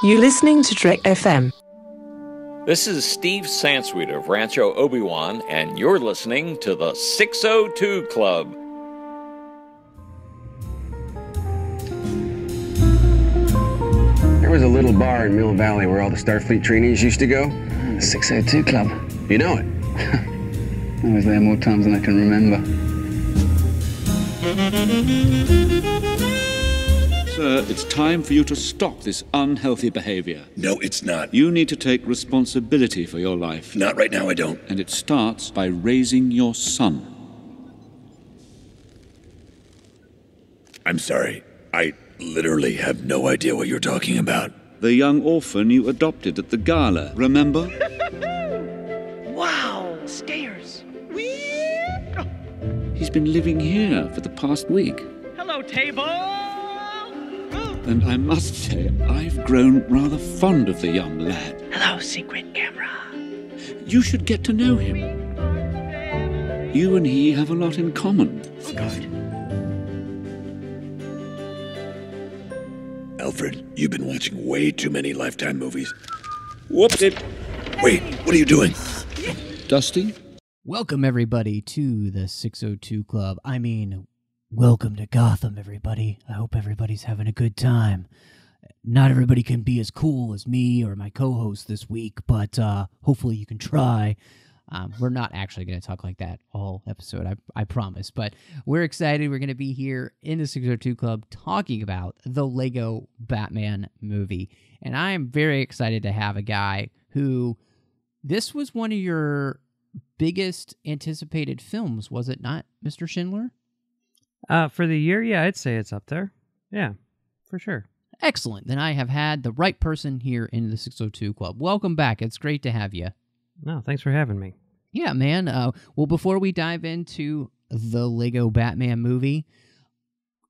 You're listening to Trek FM. This is Steve Sansweet of Rancho Obi-Wan, and you're listening to the 602 Club. There was a little bar in Mill Valley where all the Starfleet trainees used to go. The 602 Club. You know it. I was there more times than I can remember. Sir, it's time for you to stop this unhealthy behavior. No, it's not. You need to take responsibility for your life. Not right now, I don't. And it starts by raising your son. I'm sorry. I literally have no idea what you're talking about. The young orphan you adopted at the gala, remember? Wow, stairs. He's been living here for the past week. Hello, table. And I must say, I've grown rather fond of the young lad. Hello, secret camera. You should get to know him. You and he have a lot in common. Oh, God. Alfred, you've been watching way too many Lifetime movies. Whoops! Wait, what are you doing? Dusty? Welcome, everybody, to the 602 Club. Welcome to Gotham, everybody. I hope everybody's having a good time. Not everybody can be as cool as me or my co-host this week, but hopefully you can try. We're not actually going to talk like that all episode, I promise. But we're excited. We're going to be here in the 602 Club talking about the Lego Batman movie. And I am very excited to have a guy who, this was one of your biggest anticipated films, was it not, Mr. Schindler? For the year, yeah, I'd say it's up there. Yeah, for sure. Excellent. Then I have had the right person here in the 602 Club. Welcome back. It's great to have you. No, thanks for having me. Yeah, man. Well, before we dive into the Lego Batman movie,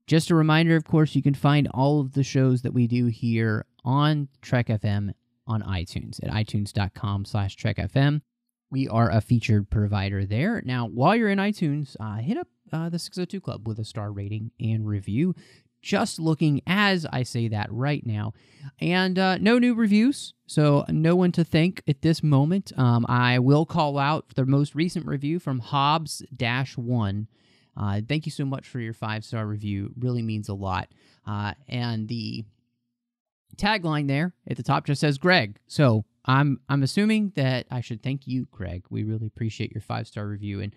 just a reminder, of course, you can find all of the shows that we do here on Trek FM on iTunes at itunes.com/TrekFM. We are a featured provider there. Now, while you're in iTunes, hit up the 602 Club with a star rating and review. Just looking as I say that right now. And no new reviews, so no one to thank at this moment. I will call out the most recent review from Hobbs-1. Thank you so much for your 5-star review. Really means a lot. And the tagline there at the top just says Greg. So I'm assuming that I should thank you, Greg. We really appreciate your 5-star review. And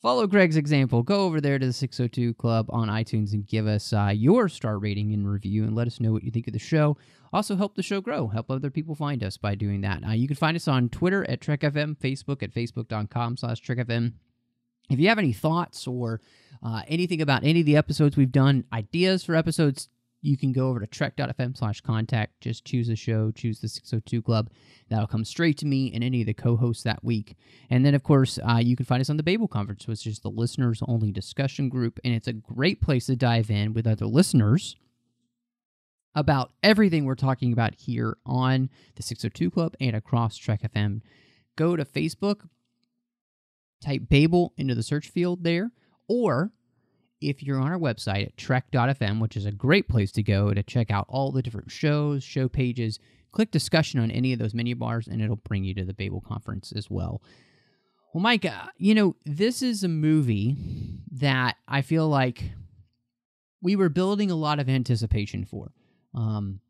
follow Greg's example. Go over there to the 602 Club on iTunes and give us your star rating and review and let us know what you think of the show. Also, help the show grow. Help other people find us by doing that. You can find us on Twitter at TrekFM, Facebook at facebook.com/TrekFM. If you have any thoughts or anything about any of the episodes we've done, ideas for episodes, you can go over to trek.fm/contact. Just choose a show, choose the 602 Club. That'll come straight to me and any of the co-hosts that week. And then, of course, you can find us on the Babel Conference, which is the listeners-only discussion group. And it's a great place to dive in with other listeners about everything we're talking about here on the 602 Club and across Trek FM. Go to Facebook, type Babel into the search field there, or if you're on our website at trek.fm, which is a great place to go to check out all the different shows, show pages, click discussion on any of those menu bars, and it'll bring you to the Babel Conference as well. Well, Mike, this is a movie that I feel like we were building a lot of anticipation for. And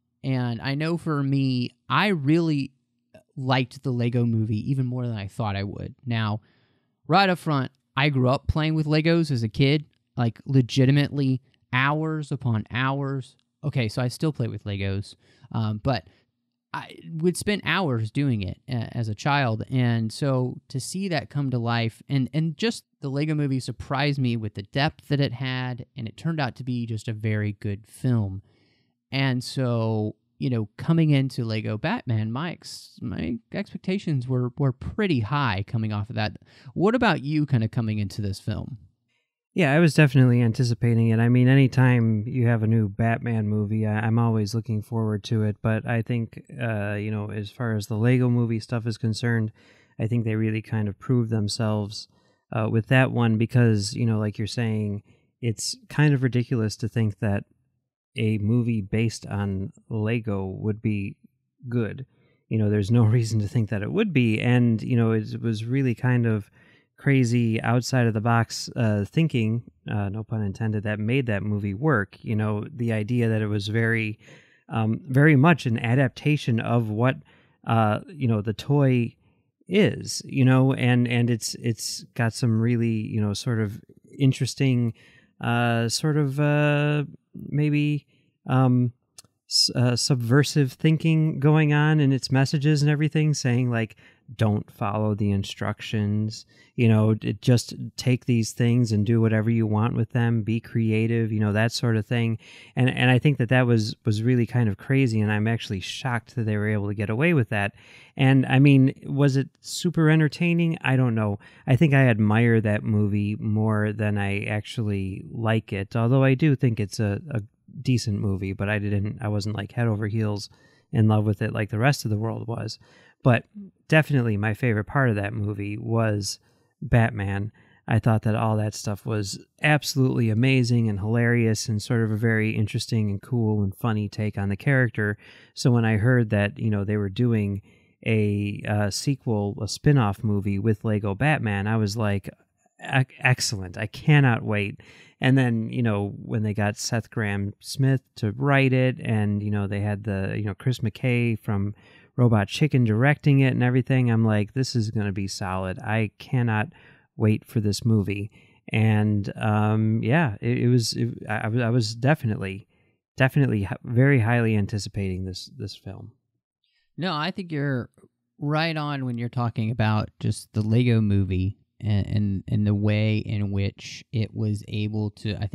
I know for me, I really liked the Lego movie even more than I thought I would. Now, right up front, I grew up playing with Legos as a kid. Like, legitimately, hours upon hours. Okay, so I still play with Legos, but I would spend hours doing it as a child, and so to see that come to life, and just the Lego movie surprised me with the depth that it had, and it turned out to be just a very good film. And so, coming into Lego Batman, my expectations were pretty high coming off of that. What about you kind of coming into this film? Yeah, I was definitely anticipating it. I mean, anytime you have a new Batman movie, I'm always looking forward to it. But I think, as far as the Lego movie stuff is concerned, I think they really kind of proved themselves with that one because, like you're saying, it's kind of ridiculous to think that a movie based on Lego would be good. There's no reason to think that it would be. And, it was really kind of crazy outside of the box thinking, no pun intended, that made that movie work. The idea that it was very much an adaptation of what, the toy is, and it's got some really, sort of interesting, maybe, subversive thinking going on in its messages and everything, saying like, don't follow the instructions, just take these things and do whatever you want with them, be creative, that sort of thing. And I think that was really kind of crazy, and I'm actually shocked that they were able to get away with that. And I mean, was it super entertaining? I don't know. I think I admire that movie more than I actually like it, although I do think it's a decent movie, but I wasn't like head over heels in love with it like the rest of the world was. But definitely my favorite part of that movie was Batman. I thought that all that stuff was absolutely amazing and hilarious, and sort of a very interesting and cool and funny take on the character. So when I heard that, they were doing a sequel, a spin-off movie with Lego Batman, I was like, excellent. I cannot wait. And then, when they got Seth Grahame-Smith to write it, and, they had the, Chris McKay from Robot Chicken directing it and everything, I'm like, this is going to be solid. I cannot wait for this movie. And, I was definitely very highly anticipating this film. No, I think you're right on when you're talking about just the Lego movie and the way in which it was able to, I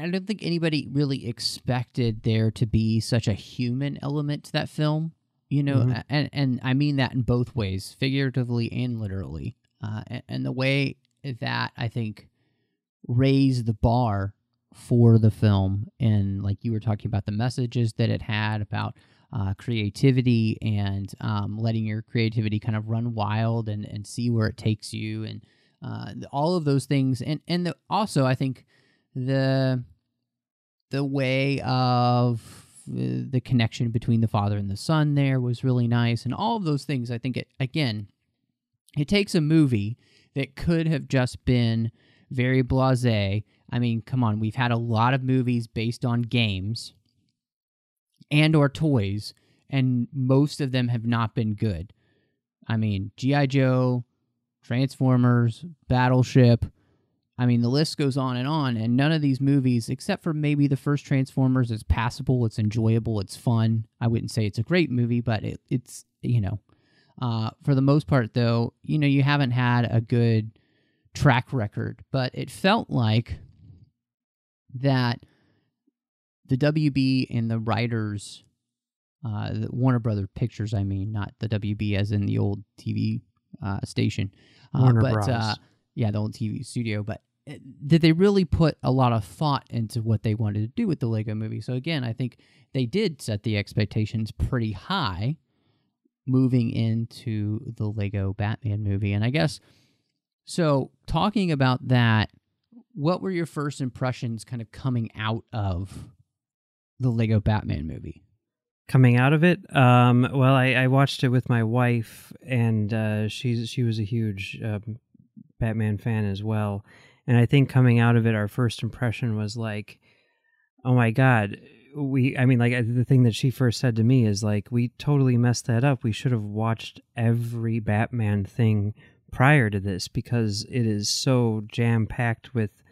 don't think anybody really expected there to be such a human element to that film, and I mean that in both ways, figuratively and literally, and the way that I think raised the bar for the film, and like you were talking about the messages that it had about creativity and letting your creativity kind of run wild and see where it takes you, and all of those things, and also I think the way of the connection between the father and the son there was really nice, and all of those things. I think it takes a movie that could have just been very blasé. I mean, come on, we've had a lot of movies based on games and or toys, and most of them have not been good. I mean, G.I. Joe, Transformers, Battleship, I mean, the list goes on, and none of these movies, except for maybe the first Transformers, is passable, it's enjoyable, it's fun. I wouldn't say it's a great movie, but it's for the most part, though, you haven't had a good track record. But it felt like that the WB and the writers, the Warner Brother Pictures, I mean, not the WB as in the old TV station. Warner Bros. Yeah, the old TV studio, but did they really put a lot of thought into what they wanted to do with the Lego movie? So again, I think they did set the expectations pretty high moving into the Lego Batman movie. And I guess, so talking about that, what were your first impressions kind of coming out of the Lego Batman movie? Coming out of it, well, I watched it with my wife, and she was a huge Batman fan as well. And I think coming out of it, our first impression was like, oh my God, the thing that she first said to me is like, we totally messed that up. We should have watched every Batman thing prior to this, because it is so jam-packed with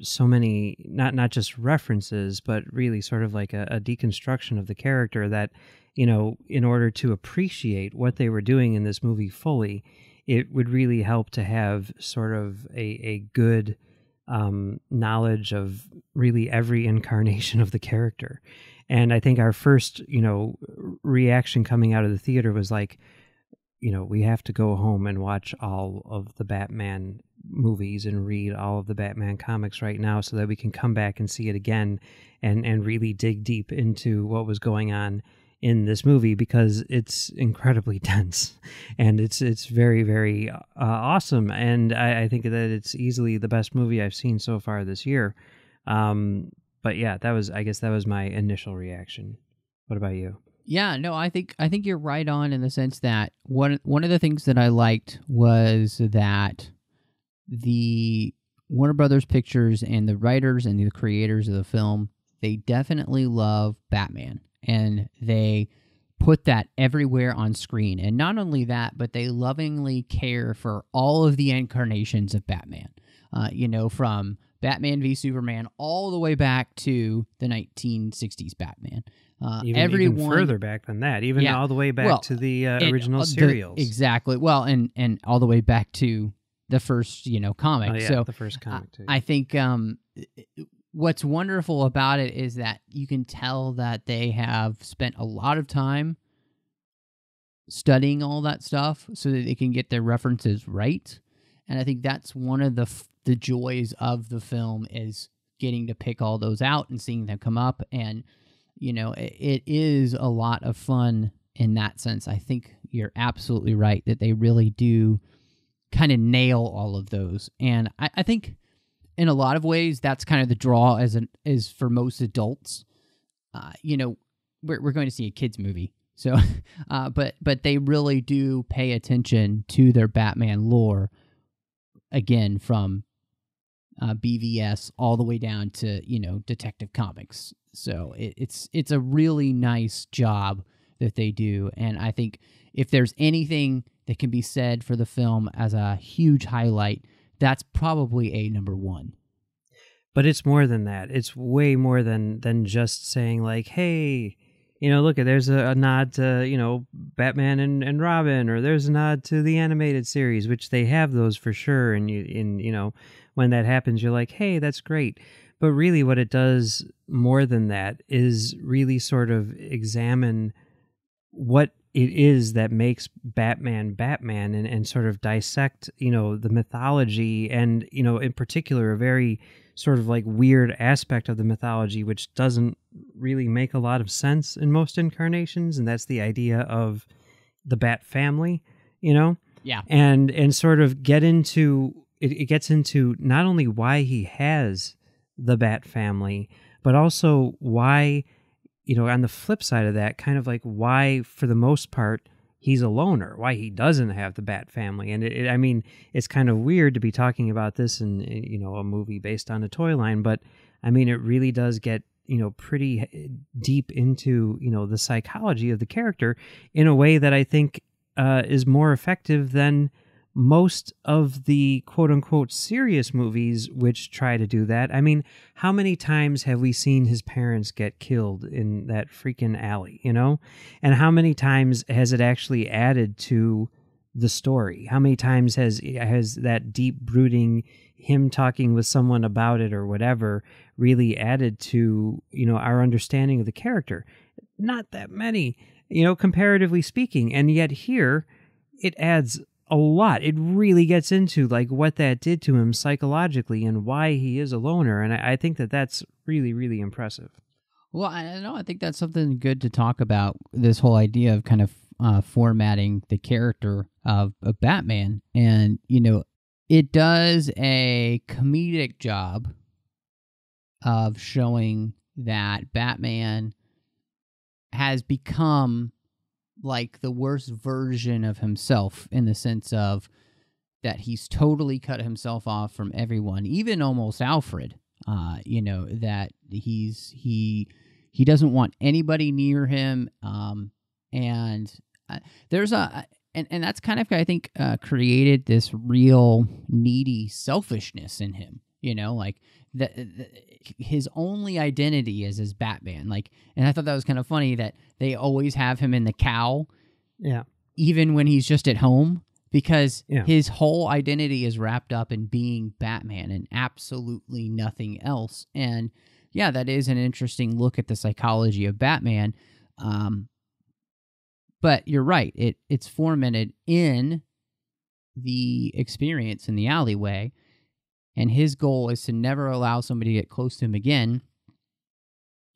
so many, not just references, but really sort of like a deconstruction of the character that, in order to appreciate what they were doing in this movie fully, it would really help to have sort of a good knowledge of really every incarnation of the character. And I think our first, reaction coming out of the theater was like, we have to go home and watch all of the Batman movies and read all of the Batman comics right now, so that we can come back and see it again and really dig deep into what was going on in this movie, because it's incredibly dense and it's very, very awesome. And I think that it's easily the best movie I've seen so far this year. But yeah, I guess that was my initial reaction. What about you? Yeah, no, I think you're right on in the sense that one of the things that I liked was that the Warner Brothers Pictures and the writers and the creators of the film, they definitely love Batman, and they put that everywhere on screen. And not only that, but they lovingly care for all of the incarnations of Batman. From Batman v Superman all the way back to the 1960s Batman. Even further back than that, even all the way back to the original serials. Exactly. Well, and all the way back to the first, comic. Oh, yeah, so the first comic too. I think what's wonderful about it is that you can tell that they have spent a lot of time studying all that stuff so that they can get their references right. And I think that's one of the joys of the film is getting to pick all those out and seeing them come up. And, it is a lot of fun in that sense. I think you're absolutely right that they really do kind of nail all of those. And I think in a lot of ways, that's kind of the draw as for most adults. We're going to see a kid's movie. So, but they really do pay attention to their Batman lore, again, from BVS all the way down to, Detective Comics. So it's a really nice job that they do. And I think if there's anything that can be said for the film as a huge highlight, that's probably a number one. But it's more than that. It's way more than just saying like, hey, look, there's a nod to, Batman and Robin, or there's a nod to the animated series, which they have those for sure. And when that happens, you're like, hey, that's great. But really what it does more than that is really sort of examine what it is that makes Batman Batman, and sort of dissect, the mythology and, in particular, a very sort of like weird aspect of the mythology, which doesn't really make a lot of sense in most incarnations. And that's the idea of the Bat family, Yeah. And sort of get into, it gets into not only why he has the Bat family, but also why, on the flip side of that, kind of like why, for the most part, he's a loner, why he doesn't have the Bat family. And it's kind of weird to be talking about this in, a movie based on a toy line, but it really does get, pretty deep into, the psychology of the character in a way that I think is more effective than most of the quote-unquote serious movies which try to do that. How many times have we seen his parents get killed in that freaking alley, And how many times has it actually added to the story? How many times has that deep brooding, him talking with someone about it or whatever, really added to, our understanding of the character? Not that many, comparatively speaking. And yet here, it adds a lot. It really gets into like what that did to him psychologically and why he is a loner. And I think that that's really, really impressive. Well, I think that's something good to talk about, this whole idea of kind of formatting the character of Batman. And, it does a comedic job of showing that Batman has become like the worst version of himself, in the sense of that he's totally cut himself off from everyone, even almost Alfred. That he doesn't want anybody near him. And there's and that's kind of, I think, created this real needy selfishness in him. Like his only identity is as Batman. And I thought that was kind of funny that they always have him in the cowl, even when he's just at home, because his whole identity is wrapped up in being Batman and absolutely nothing else. And that is an interesting look at the psychology of Batman. But you're right; it's formatted in the experience in the alleyway. And his goal is to never allow somebody to get close to him again,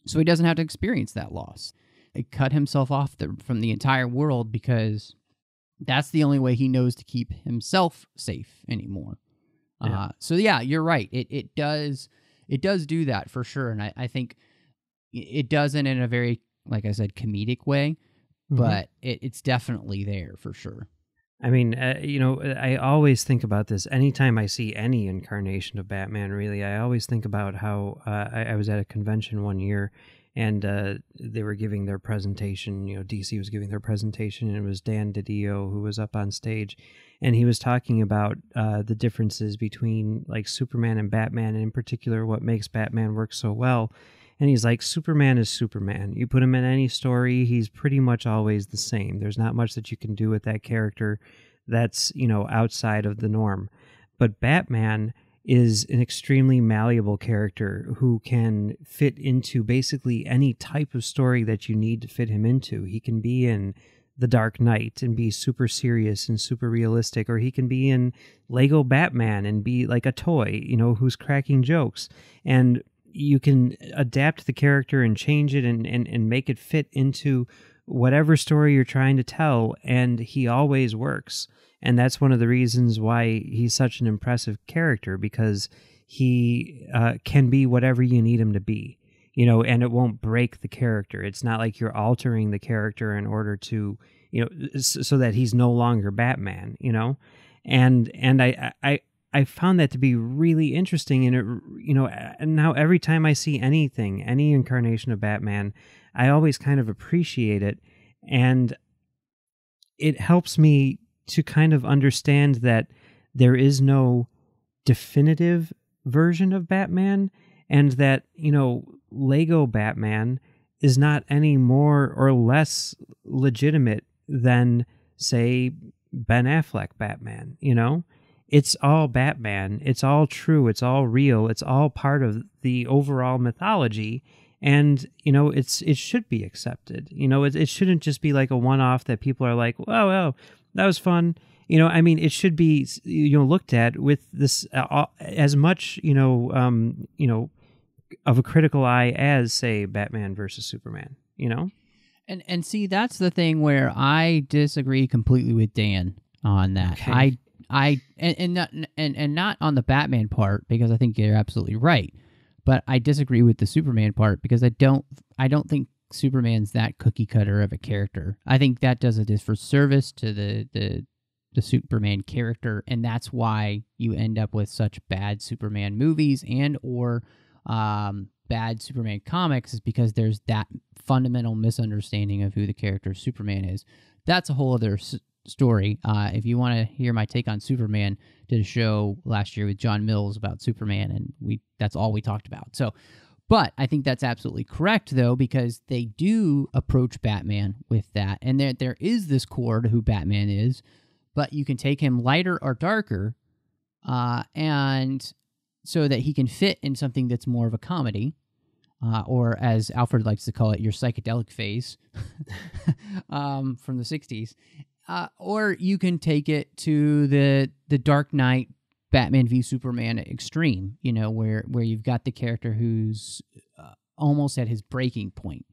so he doesn't have to experience that loss. He cut himself off from the entire world because that's the only way he knows to keep himself safe anymore. You're right. It does do that for sure, and I think it does it in a very like I said, comedic way, but it's definitely there for sure. I mean, I always think about this anytime I see any incarnation of Batman, really. I always think about how I was at a convention one year, and they were giving their presentation. DC was giving their presentation, and it was Dan DiDio who was up on stage, and he was talking about the differences between like Superman and Batman, and in particular what makes Batman work so well. And he's like, Superman is Superman. You put him in any story, he's pretty much always the same. There's not much that you can do with that character that's, outside of the norm. But Batman is an extremely malleable character who can fit into basically any type of story that you need to fit him into. He can be in The Dark Knight and be super serious and super realistic, or he can be in Lego Batman and be like a toy, who's cracking jokes. And you can adapt the character and change it and make it fit into whatever story you're trying to tell, and he always works. And that's one of the reasons why he's such an impressive character, because he can be whatever you need him to be, and it won't break the character. It's not like you're altering the character in order to, so that he's no longer Batman, and I found that to be really interesting, and and now every time I see any incarnation of Batman, I always kind of appreciate it, and it helps me to kind of understand that there is no definitive version of Batman, and that, Lego Batman is not any more or less legitimate than, say, Ben Affleck Batman, It's all Batman. It's all true. It's all real. It's all part of the overall mythology. And, it should be accepted. It shouldn't just be like a one-off that people are like, well, that was fun. It should be, looked at with this as much, of a critical eye as, say, Batman versus Superman, And see, that's the thing where I disagree completely with Dan on that. Okay. And not on the Batman part, because I think you're absolutely right, but I disagree with the Superman part, because I don't think Superman's that cookie cutter of a character. I think that does a disservice to the Superman character, and that's why you end up with such bad Superman movies and or bad Superman comics, is because there's that fundamental misunderstanding of who the character Superman is. That's a whole other story. If you want to hear my take on Superman, did a show last year with John Mills about Superman, and that's all we talked about. So, but I think that's absolutely correct, though, because they do approach Batman with that, and there is this core to who Batman is, but you can take him lighter or darker, and so that he can fit in something that's more of a comedy, or as Alfred likes to call it, your psychedelic phase from the 60s. Or you can take it to the Dark Knight Batman v Superman extreme, where you've got the character who's almost at his breaking point.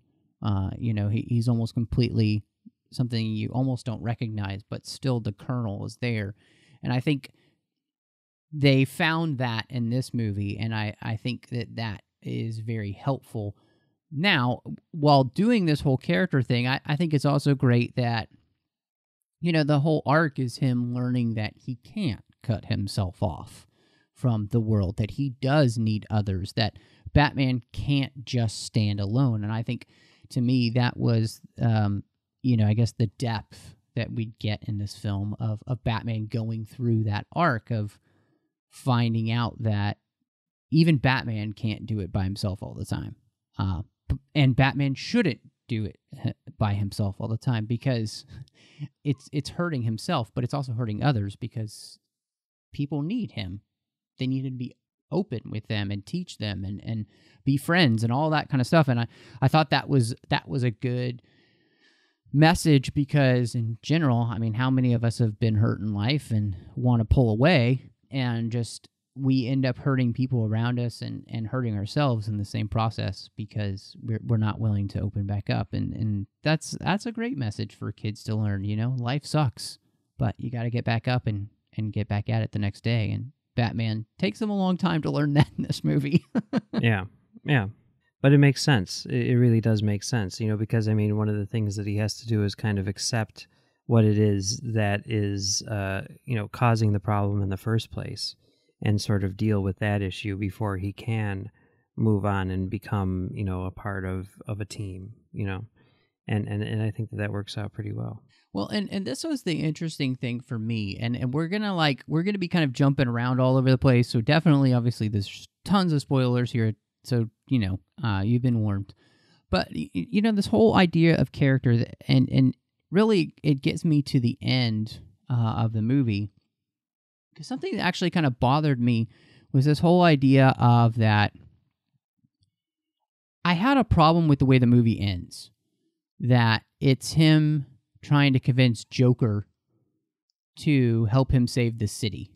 He's almost completely something you almost don't recognize, but still the kernel is there. And I think they found that in this movie, and I think that is very helpful. Now, while doing this whole character thing, I think it's also great that the whole arc is him learning that he can't cut himself off from the world, that he does need others, that Batman can't just stand alone. And I think, to me, that was, I guess the depth that we get in this film of Batman going through that arc of finding out that even Batman can't do it by himself all the time. And Batman shouldn't do it by himself all the time, because it's hurting himself, but it's also hurting others, because people need him. They need him to be open with them and teach them and be friends and all that kind of stuff. And I thought that was a good message, because in general, how many of us have been hurt in life and want to pull away, and just we end up hurting people around us and hurting ourselves in the same process, because we're not willing to open back up. And that's a great message for kids to learn. Life sucks, but you got to get back up and get back at it the next day. And Batman takes them a long time to learn that in this movie. Yeah. But it makes sense. It really does make sense, because I mean, one of the things that he has to do is kind of accept what it is that is, causing the problem in the first place, and sort of deal with that issue before he can move on and become, a part of a team, and I think that works out pretty well. Well, and this was the interesting thing for me, and we're gonna be kind of jumping around all over the place. So definitely, obviously, there's tons of spoilers here. So you've been warned. But this whole idea of character, and really, it gets me to the end of the movie, because something that actually kind of bothered me was this whole idea of that. I had a problem with the way the movie ends. That it's him trying to convince Joker to help him save the city.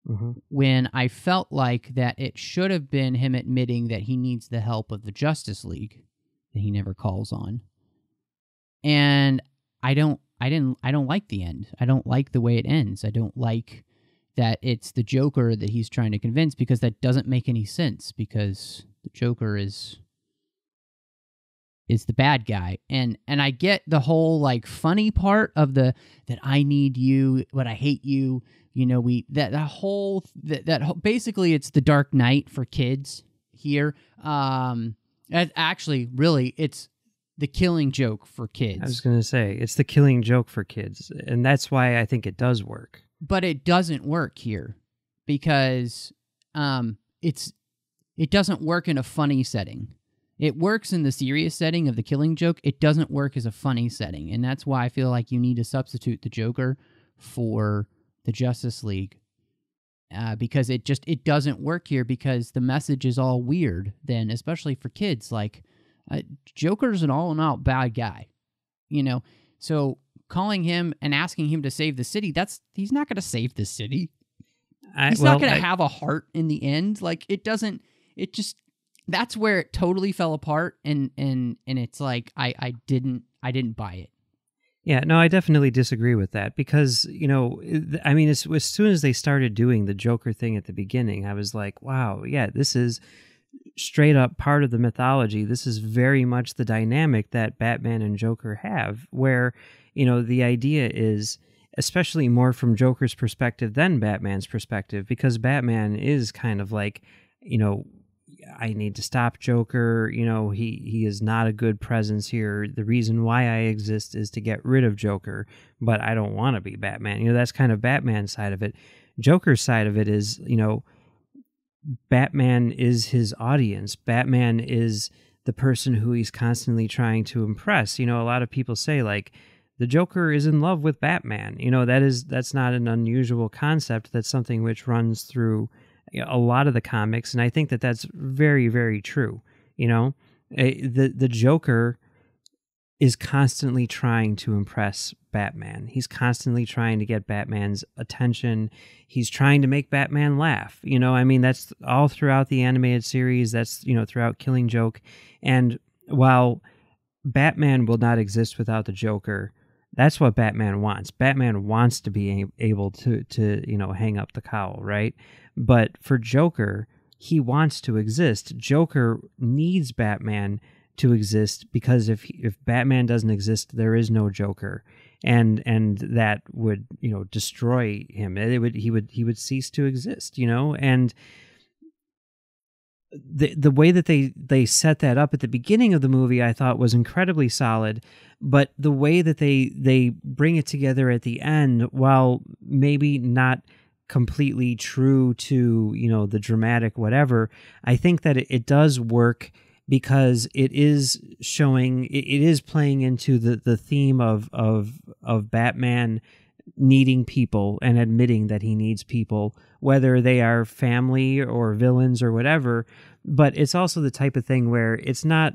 Mm-hmm. When I felt like that it should have been him admitting that he needs the help of the Justice League that he never calls on. And I don't like the end. I don't like the way it ends. I don't like that it's the Joker that he's trying to convince, because that doesn't make any sense, because the Joker is the bad guy. And I get the whole like funny part of that I need you, but I hate you. Basically it's the Dark Knight for kids here. Actually, really, it's the Killing Joke for kids. I was going to say, it's the Killing Joke for kids, and that's why I think it does work. But it doesn't work here, because it doesn't work in a funny setting. It works in the serious setting of the Killing Joke. It doesn't work as a funny setting, and that's why I feel like you need to substitute the Joker for the Justice League, because it doesn't work here, because the message is all weird then, especially for kids. Like, Joker's an all-in-out bad guy, so calling him and asking him to save the city, he's not going to save the city. He's not going to have a heart in the end. Like, that's where it totally fell apart, and it's like I didn't buy it. Yeah, no, I definitely disagree with that, because, I mean, as soon as they started doing the Joker thing at the beginning, I was like, wow, yeah, this is straight up part of the mythology. This is very much the dynamic that Batman and Joker have, where, the idea is, especially more from Joker's perspective than Batman's perspective, because Batman is kind of like, I need to stop Joker. He is not a good presence here. The reason why I exist is to get rid of Joker, but I don't want to be Batman. That's kind of Batman's side of it. Joker's side of it is, Batman is his audience. Batman is the person who he's constantly trying to impress. A lot of people say, like, the Joker is in love with Batman. That's not an unusual concept. That's something which runs through a lot of the comics, and I think that that's very, very true. The Joker is constantly trying to impress Batman. He's constantly trying to get Batman's attention. He's trying to make Batman laugh. That's all throughout the animated series. That's, throughout Killing Joke. And while Batman will not exist without the Joker, that's what Batman wants. Batman wants to be able to hang up the cowl, right? But for Joker, he wants to exist. Joker needs Batman to exist, because if Batman doesn't exist, there is no Joker, and that would destroy him. He would cease to exist, and the way that they set that up at the beginning of the movie, I thought was incredibly solid. But the way that they bring it together at the end, while maybe not completely true to the dramatic whatever, I think that it does work, because it is showing, it is playing into the theme of Batman needing people and admitting that he needs people, whether they are family or villains or whatever. But it's also the type of thing where it's not,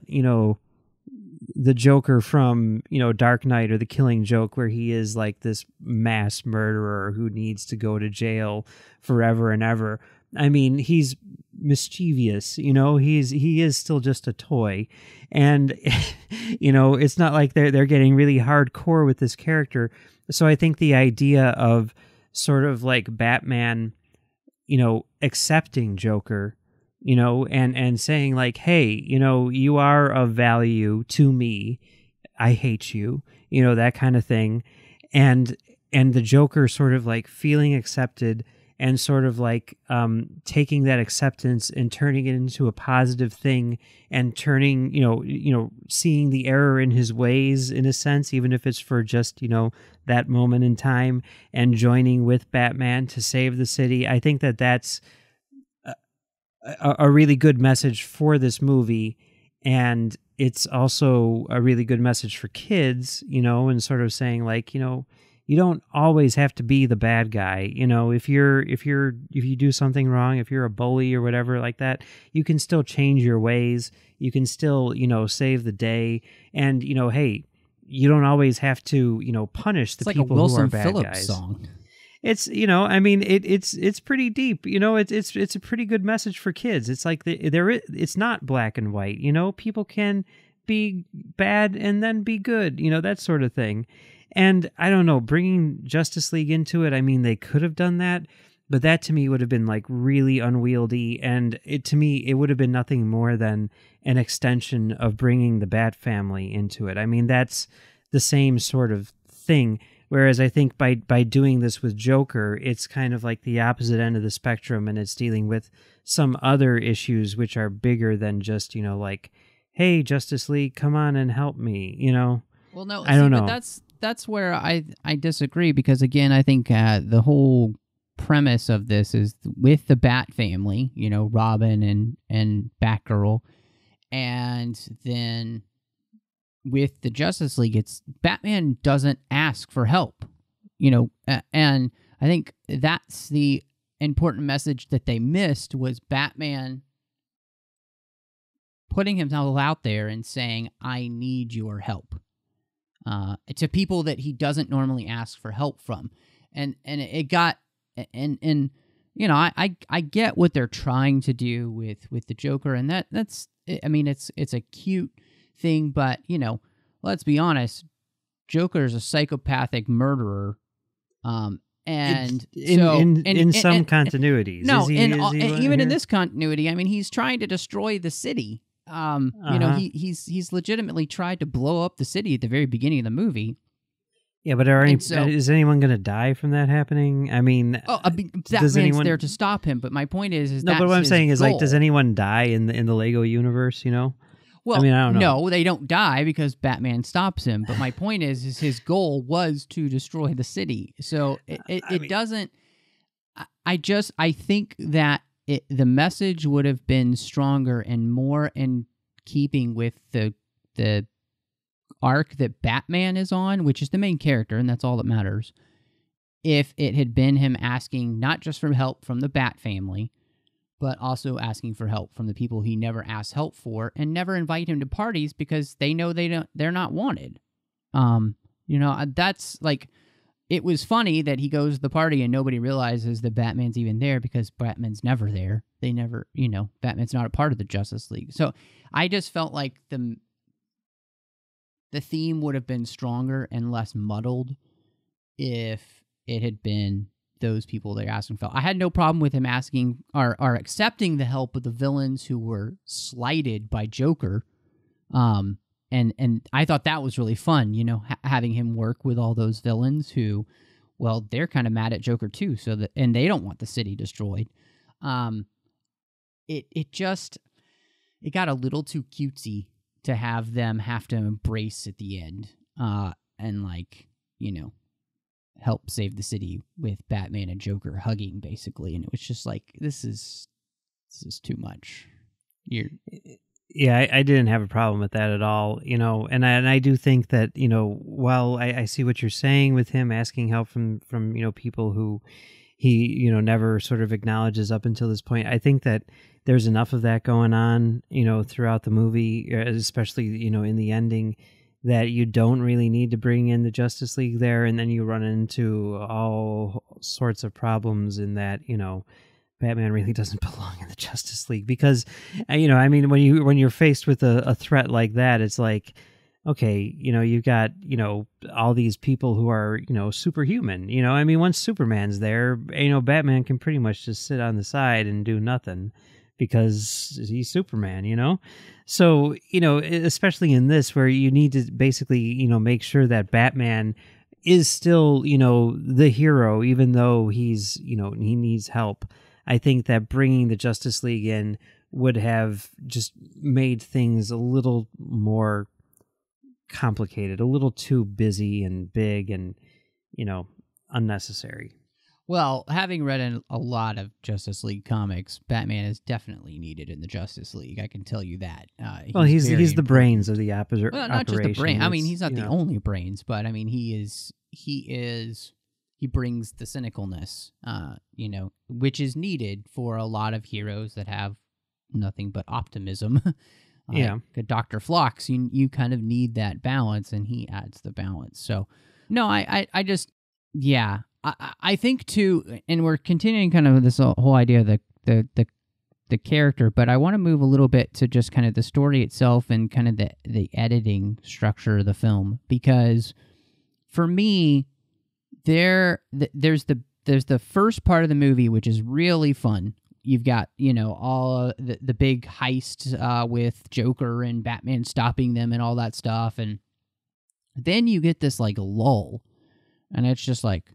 the Joker from, Dark Knight or the Killing Joke, where he is like this mass murderer who needs to go to jail forever and ever. I mean, he's mischievous, he is still just a toy. And, it's not like they're getting really hardcore with this character. So I think the idea of sort of like Batman, accepting Joker, and saying like, hey, you are of value to me. I hate you, that kind of thing. And the Joker sort of like feeling accepted and sort of like taking that acceptance and turning it into a positive thing and turning, seeing the error in his ways in a sense, even if it's for just, that moment in time, and joining with Batman to save the city. I think that that's a really good message for this movie. And it's also a really good message for kids, and sort of saying like, you don't always have to be the bad guy. If you do something wrong, if you're a bully or whatever like that, you can still change your ways. You can still, save the day. And, hey, you don't always have to, punish the people who are bad Phillips guys. Song. It's, it's pretty deep. It's a pretty good message for kids. It's like it's not black and white. People can be bad and then be good. That sort of thing. And I don't know, bringing Justice League into it, I mean, they could have done that, but that to me would have been like really unwieldy. And to me, it would have been nothing more than an extension of bringing the Bat family into it. I mean, that's the same sort of thing. Whereas I think by doing this with Joker, it's kind of like the opposite end of the spectrum, and it's dealing with some other issues which are bigger than just, like, hey, Justice League, come on and help me, Well, no, I don't know. But that's where I disagree, because again, I think the whole premise of this is with the Bat family, Robin and Batgirl, and then with the Justice League, it's Batman doesn't ask for help, and I think that's the important message that they missed, was Batman putting himself out there and saying, I need your help. To people that he doesn't normally ask for help from. And it got, and I get what they're trying to do with the Joker, and that's, I mean, it's a cute thing, but, let's be honest, Joker's a psychopathic murderer, and in some continuities. No, even in here? this continuity, I mean, he's trying to destroy the city. He's legitimately tried to blow up the city at the very beginning of the movie. Yeah, but is anyone going to die from that happening? I mean, Batman's there to stop him. But my point is no. But what I'm saying is, like, does anyone die in the Lego universe? Well, I mean, I don't know. No, they don't die because Batman stops him. But my point is his goal was to destroy the city. So it doesn't. I think that the message would have been stronger and more in keeping with the arc that Batman is on, which is the main character, and that's all that matters, if it had been him asking not just for help from the Bat family, but also asking for help from the people he never asked help for, and never invite him to parties because they know they're not wanted. That's like, it was funny that he goes to the party and nobody realizes that Batman's even there, because Batman's never there. They never, Batman's not a part of the Justice League. So I just felt like the theme would have been stronger and less muddled if it had been those people they're asking for. I had no problem with him asking or accepting the help of the villains who were slighted by Joker. And I thought that was really fun, having him work with all those villains who, well, they're kind of mad at Joker too, and they don't want the city destroyed. It got a little too cutesy to have them have to embrace at the end, and help save the city with Batman and Joker hugging, basically. And it was just like, this is too much. Yeah, I didn't have a problem with that at all, and I do think that, while I see what you're saying with him asking help from people who he, never sort of acknowledges up until this point, I think that there's enough of that going on, throughout the movie, especially, in the ending, that you don't really need to bring in the Justice League there, and then you run into all sorts of problems in that, Batman really doesn't belong in the Justice League, because, I mean, when you're faced with a threat like that, it's like, okay, you've got, all these people who are, superhuman, I mean, once Superman's there, Batman can pretty much just sit on the side and do nothing, because he's Superman, you know? So, you know, especially in this where you need to basically, you know, make sure that Batman is still, you know, the hero, even though he's, you know, he needs help. I think that bringing the Justice League in would have just made things a little more complicated, a little too busy and big and, you know, unnecessary. Well, having read a lot of Justice League comics, Batman is definitely needed in the Justice League. I can tell you that. He's the brains of the opposite. Well, not just the brain. I mean, he's not the know. only brains, but I mean, he brings the cynicalness, you know, which is needed for a lot of heroes that have nothing but optimism. Yeah. Dr. Phlox, you kind of need that balance, and he adds the balance. So, no, I just, yeah. I think too, and we're continuing kind of this whole idea of the character, but I want to move a little bit to just kind of the story itself and kind of the editing structure of the film, because for me, there's the first part of the movie which is really fun. You've got, you know, all the big heist with Joker and Batman stopping them and all that stuff, and then you get this like lull, and it's just like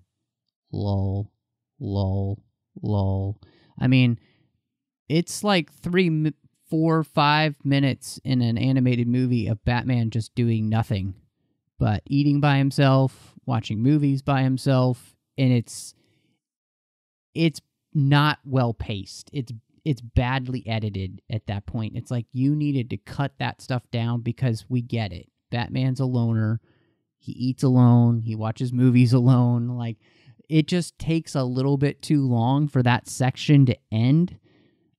lull, lull, lull. I mean, it's like 3, 4, 5 minutes in an animated movie of Batman just doing nothing but eating by himself, watching movies by himself, and it's not well paced. It's badly edited at that point. It's like you needed to cut that stuff down because we get it. Batman's a loner. He eats alone. He watches movies alone. Like, it just takes a little bit too long for that section to end.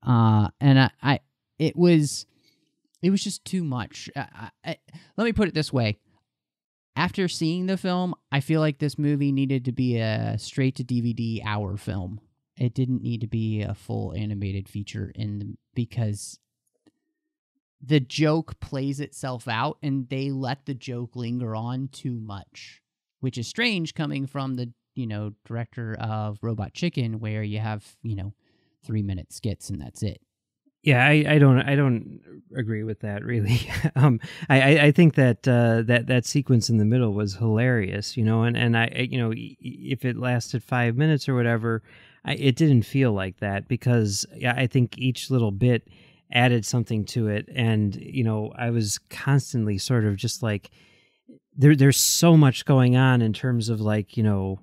And it was just too much. Let me put it this way. After seeing the film, I feel like this movie needed to be a straight-to-DVD hour film. It didn't need to be a full animated feature because the joke plays itself out, and they let the joke linger on too much, which is strange coming from the, you know, director of Robot Chicken, where you have, you know, 3-minute skits and that's it. Yeah, I don't agree with that really. I think that that sequence in the middle was hilarious, you know, and I you know, if it lasted 5 minutes or whatever, it didn't feel like that, because I think each little bit added something to it, and you know, I was constantly sort of just like, there's so much going on in terms of, like, you know,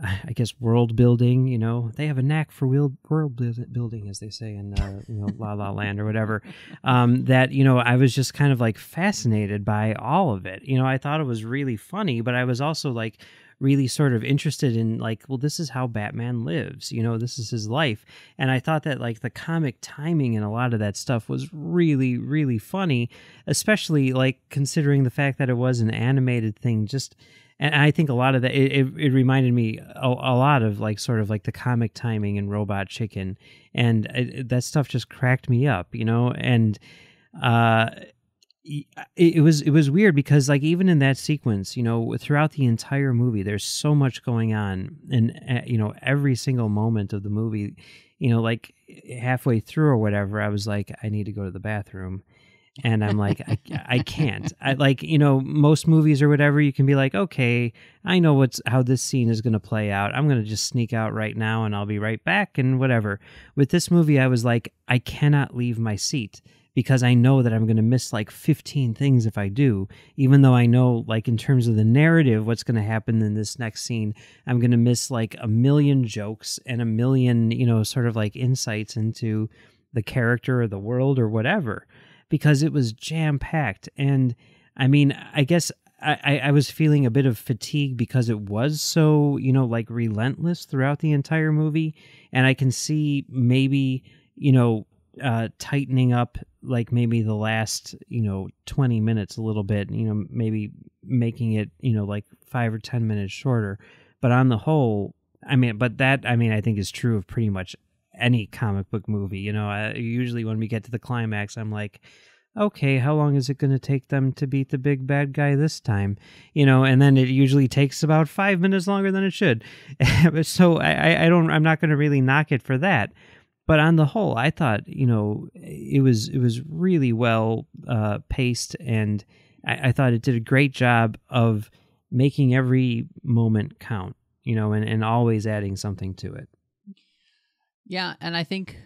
I guess world building. You know, they have a knack for world building, as they say in you know, La La Land or whatever. That, you know, I was just kind of like fascinated by all of it. You know, I thought it was really funny, but I was also like really sort of interested in, like, well, this is how Batman lives, you know, this is his life. And I thought that, like, the comic timing and a lot of that stuff was really, really funny, especially, like, considering the fact that it was an animated thing. Just, and I think a lot of that, it reminded me a lot of, like, sort of like the comic timing in Robot Chicken. And that stuff just cracked me up, you know, and it was weird because, like, even in that sequence, you know, throughout the entire movie, there's so much going on, and you know, every single moment of the movie, you know, like halfway through or whatever, I was like, I need to go to the bathroom, and I'm like, I can't. I, like, you know, most movies or whatever, you can be like, okay, I know how this scene is going to play out. I'm going to just sneak out right now, and I'll be right back, and whatever. With this movie, I was like, I cannot leave my seat, because I know that I'm going to miss like 15 things if I do, even though I know, like, in terms of the narrative, what's going to happen in this next scene, I'm going to miss like a million jokes and a million, you know, sort of like insights into the character or the world or whatever, because it was jam-packed. And I mean, I guess I was feeling a bit of fatigue because it was so, you know, like relentless throughout the entire movie. And I can see maybe, you know, tightening up, like, maybe the last, you know, 20 minutes a little bit, you know, maybe making it, you know, like 5 or 10 minutes shorter. But on the whole, I mean, but that, I mean, I think is true of pretty much any comic book movie. You know, usually when we get to the climax, I'm like, okay, how long is it going to take them to beat the big bad guy this time? You know, and then it usually takes about 5 minutes longer than it should. So I'm not going to really knock it for that. but on the whole, I thought, it was really well paced, and I thought it did a great job of making every moment count, and always adding something to it. Yeah, and I think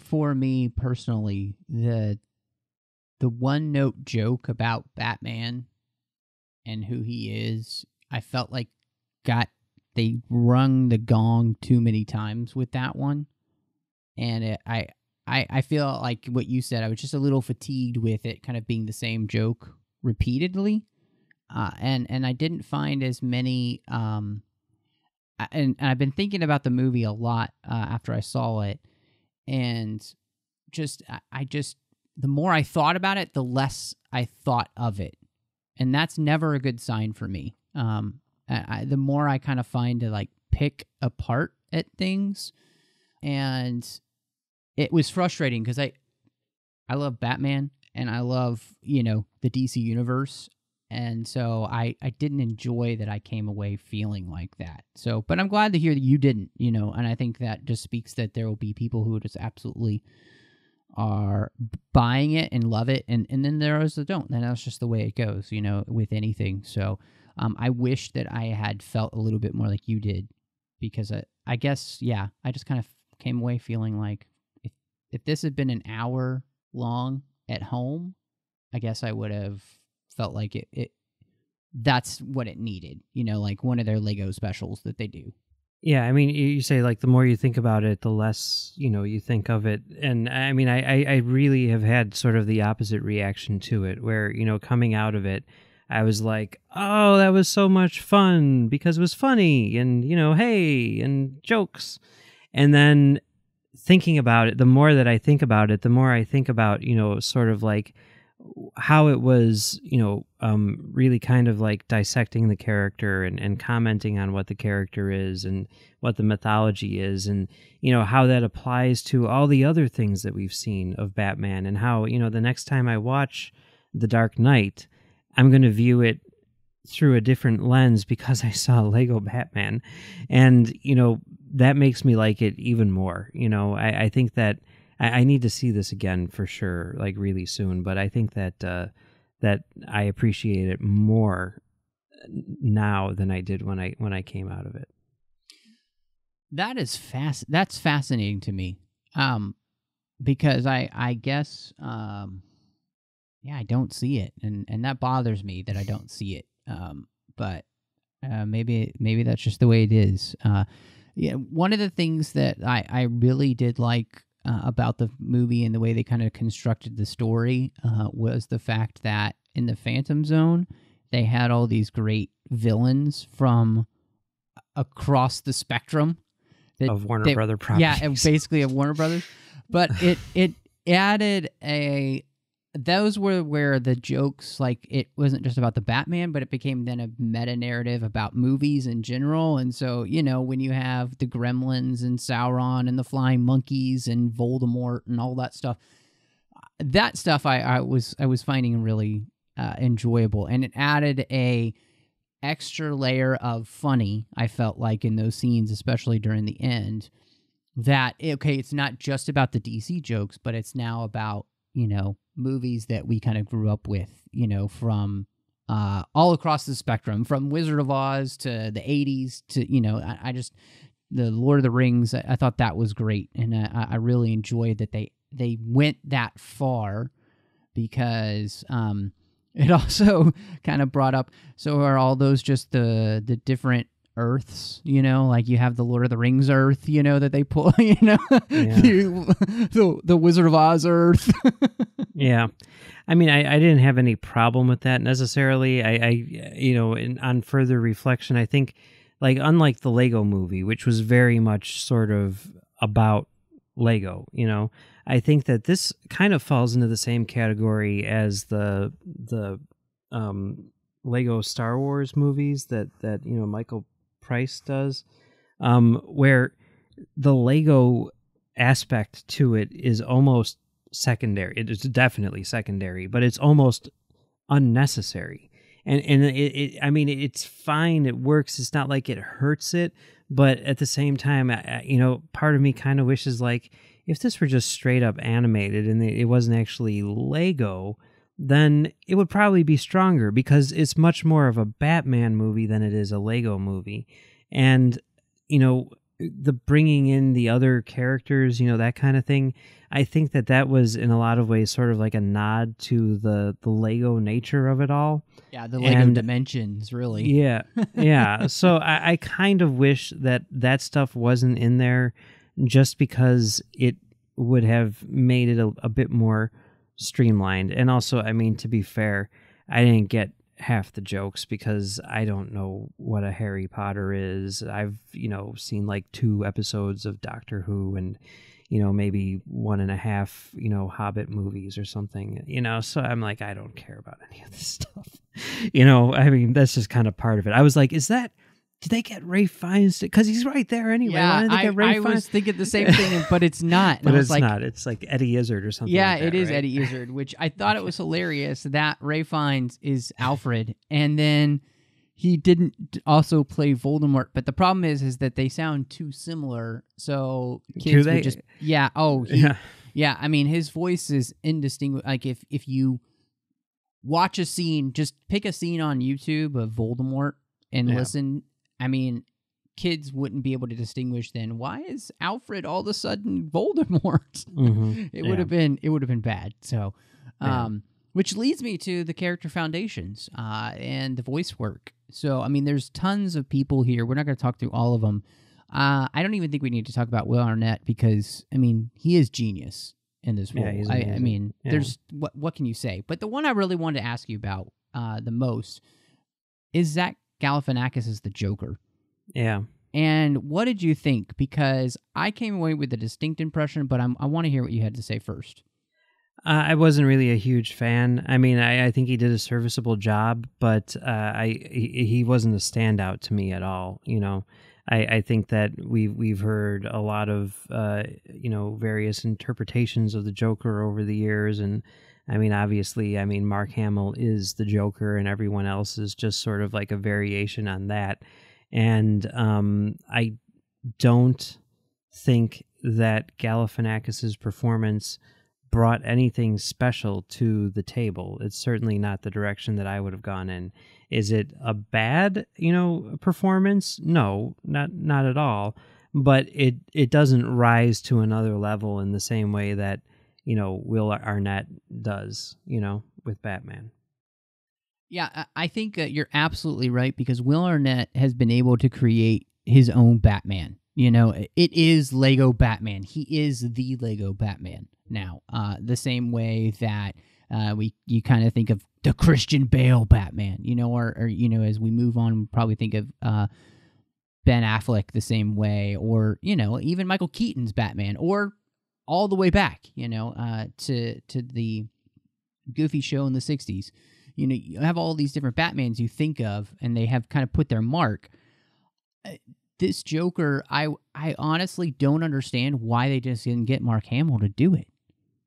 for me personally, the one note joke about Batman and who he is, I felt like they rung the gong too many times with that one. And I feel like what you said, I was just a little fatigued with it kind of being the same joke repeatedly. And I didn't find as many, and I've been thinking about the movie a lot after I saw it, and the more I thought about it, the less I thought of it, and that's never a good sign for me. The more I kind of find to like pick apart at things, and it was frustrating because I love Batman and I love the DC universe. And so I didn't enjoy that I came away feeling like that. So, but I'm glad to hear that you didn't, and I think that just speaks that there will be people who just absolutely are buying it and love it. And then there are those that don't. And that's just the way it goes, with anything. So I wish that I had felt a little bit more like you did, because I guess, yeah, I just kind of came away feeling like if this had been an hour long at home, I guess I would have felt like it that's what it needed, like one of their Lego specials that they do. Yeah, I mean, you say like the more you think about it, the less you think of it. And I mean, I really have had sort of the opposite reaction to it, where coming out of it, I was like, oh, that was so much fun because it was funny and hey, and jokes. And then thinking about it, the more that I think about it, the more I think about sort of like how it was, really kind of like dissecting the character and commenting on what the character is and what the mythology is, and, how that applies to all the other things that we've seen of Batman, and how, the next time I watch The Dark Knight, I'm going to view it through a different lens because I saw Lego Batman. And, that makes me like it even more. I think that I need to see this again for sure, like really soon. But I think that that I appreciate it more now than I did when I came out of it. That's fascinating to me, because I guess I don't see it, and that bothers me that I don't see it. But maybe that's just the way it is. One of the things that I really did like about the movie and the way they kind of constructed the story was the fact that in the Phantom Zone, they had all these great villains from across the spectrum of Warner Brother properties. Yeah, basically of Warner Brothers. But it added those were where the jokes, like, it wasn't just about the Batman, but it became then a meta-narrative about movies in general. And so, when you have the Gremlins and Sauron and the Flying Monkeys and Voldemort and all that stuff I was finding really enjoyable. And it added a extra layer of funny, I felt like, in those scenes, especially during the end, that, okay, it's not just about the DC jokes, but it's now about, movies that we kind of grew up with, from all across the spectrum, from Wizard of Oz to the 80s to, I just, the Lord of the Rings, I thought that was great. And I really enjoyed that they went that far, because it also kind of brought up, so are all those just the different Earths, like you have the Lord of the Rings Earth, that they pull, Yeah. the Wizard of Oz Earth. Yeah. I mean, I didn't have any problem with that necessarily. On further reflection, I think, like, unlike the Lego movie, which was very much sort of about Lego, I think that this kind of falls into the same category as the Lego Star Wars movies that Michael Price does, where the Lego aspect to it is almost secondary. It is definitely secondary, but it's almost unnecessary. And I mean, it's fine. It works. It's not like it hurts it, But at the same time, part of me kind of wishes, like, if this were just straight up animated and it wasn't actually Lego, then it would probably be stronger, because it's much more of a Batman movie than it is a Lego movie. And, the bringing in the other characters, that kind of thing, I think that was in a lot of ways sort of like a nod to the Lego nature of it all. Yeah, the Lego dimensions, really. Yeah, yeah. So I kind of wish that stuff wasn't in there, just because it would have made it a bit more streamlined. And also, I mean, to be fair, I didn't get half the jokes because I don't know what a Harry Potter is. I've, seen like 2 episodes of Doctor Who and, maybe 1.5, Hobbit movies or something, so I'm like, I don't care about any of this stuff. I mean, that's just kind of part of it. I was like, did they get Ray Fiennes? Because he's right there anyway. Yeah, Why did they get Ray I Fiennes? was thinking the same thing, but it's not. But it's like, not. It's like Eddie Izzard or something. Yeah, like that, it is right? Eddie Izzard, which I thought it was hilarious that Ray Fiennes is Alfred, and then he didn't also play Voldemort. But the problem is that they sound too similar, so kids would just yeah. I mean, his voice is indistinguishable. Like if you watch a scene, just pick a scene on YouTube of Voldemort and listen. I mean, kids wouldn't be able to distinguish then. Why is Alfred all of a sudden Voldemort? Mm-hmm. It would have been bad. So, which leads me to the character foundations and the voice work. So, I mean, there's tons of people here. We're not going to talk through all of them. I don't even think we need to talk about Will Arnett because, I mean, he is genius in this role. Yeah, I mean, there's what can you say? But the one I really wanted to ask you about the most is Zach Galifianakis as the Joker. Yeah. And what did you think? Because I came away with a distinct impression, but I want to hear what you had to say first. I wasn't really a huge fan. I mean, I think he did a serviceable job, but he wasn't a standout to me at all. I think that we've heard a lot of various interpretations of the Joker over the years, and I mean, obviously, Mark Hamill is the Joker, and everyone else is just sort of like a variation on that. And I don't think that Galifianakis' performance brought anything special to the table. It's certainly not the direction that I would have gone in. Is it a bad, performance? No, not at all. But it doesn't rise to another level in the same way that, Will Arnett does, with Batman. Yeah, I think you're absolutely right because Will Arnett has been able to create his own Batman. It is Lego Batman. He is the Lego Batman now. The same way that you kind of think of the Christian Bale Batman, or as we move on, we'll probably think of Ben Affleck the same way, or even Michael Keaton's Batman, or all the way back, to the Goofy show in the 60s. You have all these different Batmans you think of, and they have kind of put their mark. This Joker, I honestly don't understand why they just didn't get Mark Hamill to do it.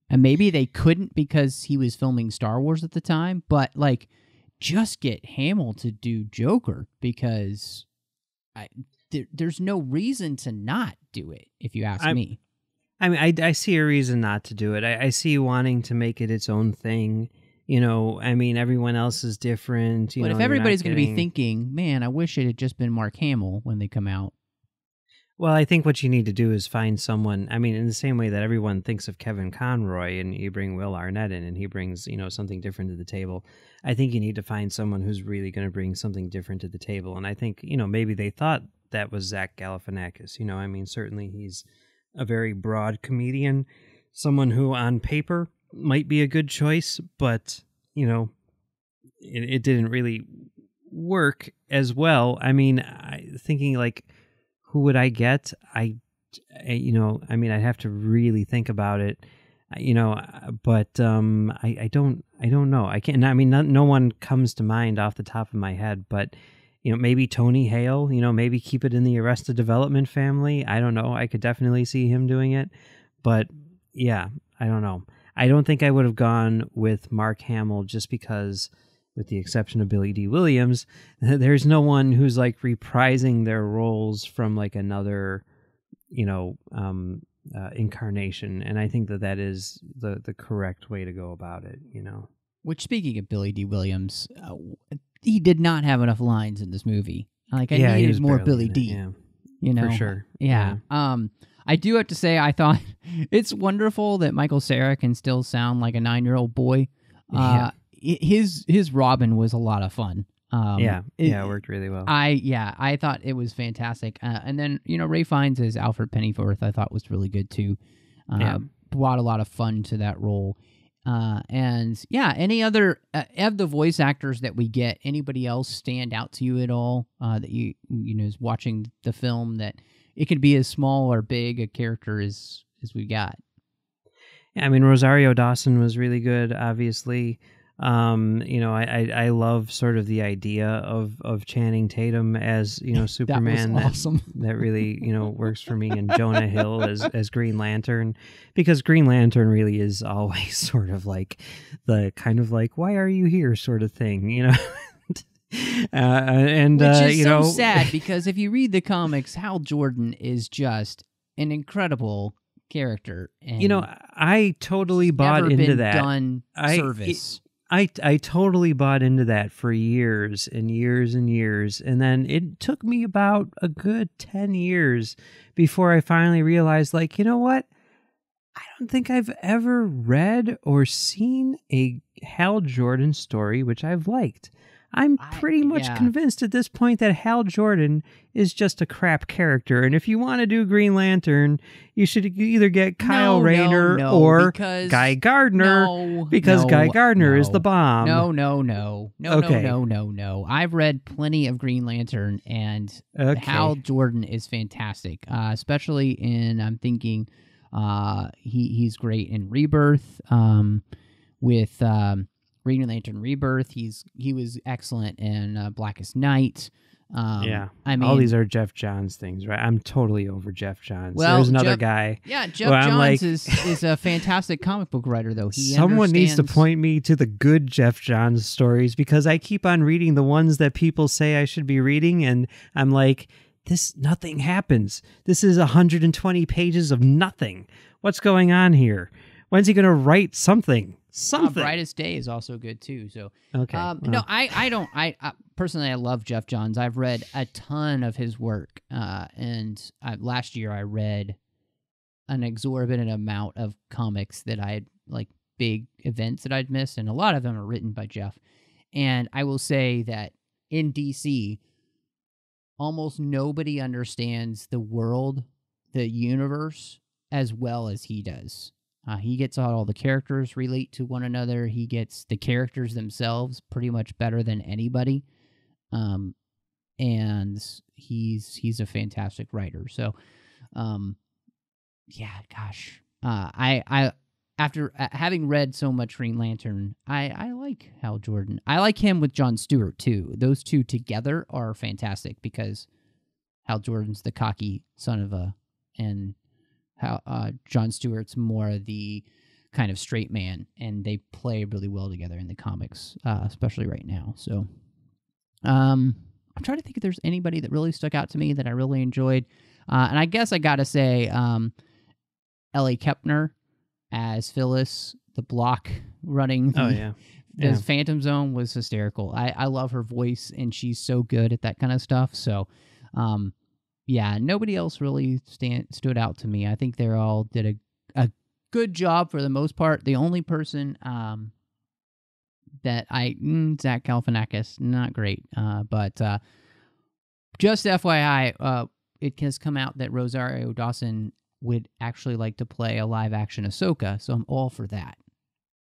And maybe they couldn't because he was filming Star Wars at the time, but just get Hamill to do Joker because there's no reason to not do it, if you ask me. I mean, I see a reason not to do it. I see wanting to make it its own thing. Everyone else is different. But if everybody's going to be thinking, man, I wish it had just been Mark Hamill when they come out. Well, I think what you need to do is find someone, in the same way that everyone thinks of Kevin Conroy and you bring Will Arnett in and he brings, something different to the table. I think you need to find someone who's really going to bring something different to the table. And I think, maybe they thought that was Zach Galifianakis. Certainly he's a very broad comedian, someone who on paper might be a good choice, but it didn't really work as well. Thinking who would I get? I'd have to really think about it, but I don't know. I can't. No one comes to mind off the top of my head, but maybe Tony Hale. Maybe keep it in the Arrested Development family. I don't know. I could definitely see him doing it, but yeah, I don't know. I don't think I would have gone with Mark Hamill just because with the exception of Billy D. Williams, there's no one who's like reprising their roles from like another, incarnation. And I think that is the correct way to go about it, Which, speaking of Billy D. Williams, he did not have enough lines in this movie. Like, I he needed was more barely Billy in it, D. For sure. Yeah. I do have to say, I thought it's wonderful that Michael Cera can still sound like a 9-year-old boy. His Robin was a lot of fun. It worked really well. I thought it was fantastic. And then, Ray Fiennes as Alfred Pennyworth, I thought was really good too. Brought a lot of fun to that role. Any other of the voice actors that we get, anybody else stand out to you at all that you is watching the film, that it could be as small or big a character as we got? Yeah, I mean, Rosario Dawson was really good, obviously. I love sort of the idea of Channing Tatum as, Superman. That was awesome. That really, works for me. And Jonah Hill as Green Lantern, because Green Lantern really is always sort of like the kind of like, why are you here sort of thing, Which is so sad, because if you read the comics, Hal Jordan is just an incredible character. And I totally bought into that. Done service. I totally bought into that for years and years and years. And then it took me about a good 10 years before I finally realized, like, you know what? I don't think I've ever read or seen a Hal Jordan story which I've liked. I'm pretty much convinced at this point that Hal Jordan is just a crap character. And if you want to do Green Lantern, you should either get Kyle Rayner or Guy Gardner, because Guy Gardner is the bomb. No. I've read plenty of Green Lantern, and Hal Jordan is fantastic, especially in, I'm thinking, he's great in Rebirth, with Green Lantern Rebirth. He was excellent in Blackest Night. I mean, all all these are Jeff Johns things, right? I'm totally over Jeff Johns. Well, there's another guy. Yeah, Jeff Johns is a fantastic comic book writer, though. Someone needs to point me to the good Jeff Johns stories, because I keep on reading the ones that people say I should be reading, and I'm like, nothing happens. This is 120 pages of nothing. What's going on here? When's he going to write something? Brightest Day is also good too. So no, I don't. I personally, I love Jeff Johns. I've read a ton of his work, and last year I read an exorbitant amount of comics that I had, like big events that I'd missed, and a lot of them are written by Jeff. And I will say that in DC, almost nobody understands the world, the universe, as well as he does. He gets all the characters relate to one another. He gets the characters themselves pretty much better than anybody. And he's a fantastic writer. So, I after having read so much Green Lantern, I like Hal Jordan. I like him with Jon Stewart too. Those two together are fantastic, because Hal Jordan's the cocky son of a, and how Jon Stewart's more the kind of straight man, and they play really well together in the comics, especially right now. So I'm trying to think if there's anybody that really stuck out to me that I really enjoyed. And I guess I got to say Ellie Kepner as Phyllis, the block running. The Phantom Zone was hysterical. I love her voice, and she's so good at that kind of stuff. So, nobody else really stood out to me. I think they all did a good job for the most part. The only person that Zach Galifianakis, not great. But just FYI, it has come out that Rosario Dawson would actually like to play a live-action Ahsoka, so I'm all for that.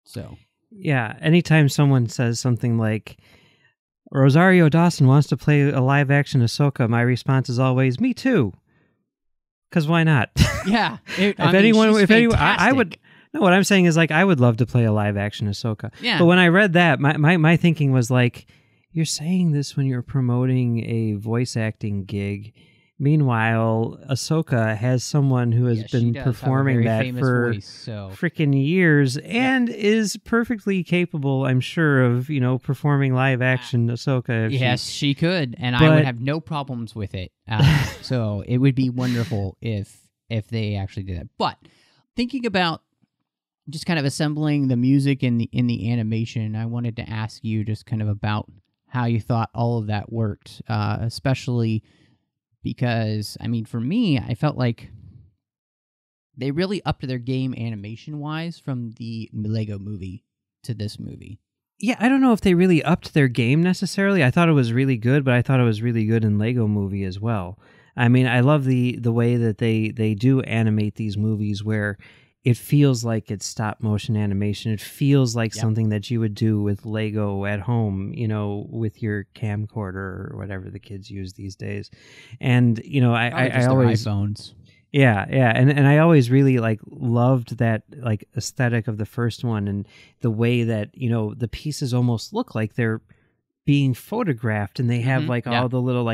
So, yeah, anytime someone says something like, Rosario Dawson wants to play a live-action Ahsoka, my response is always, me too. Because why not? Yeah. If anyone, I would. No, what I'm saying is, like, I would love to play a live-action Ahsoka. Yeah. But when I read that, my thinking was like, you're saying this when you're promoting a voice acting gig, Meanwhile, Ahsoka has someone who has been performing that for freaking years and is perfectly capable, I'm sure, of, performing live action Ahsoka. Yes, she could, and I would have no problems with it. So it would be wonderful if they actually did that. But thinking about just kind of assembling the music in the animation, I wanted to ask you just kind of about how you thought all of that worked, especially because, I mean, for me, I felt like they really upped their game animation-wise from the Lego movie to this movie. Yeah, I don't know if they really upped their game necessarily. I thought it was really good, but I thought it was really good in Lego Movie as well. I mean, I love the way that they do animate these movies where it feels like it's stop motion animation. It feels like something that you would do with Lego at home, with your camcorder or whatever the kids use these days. And, I always... iPhones. Yeah. And I always really loved that aesthetic of the first one and the way that, the pieces almost look like they're being photographed and they have all the little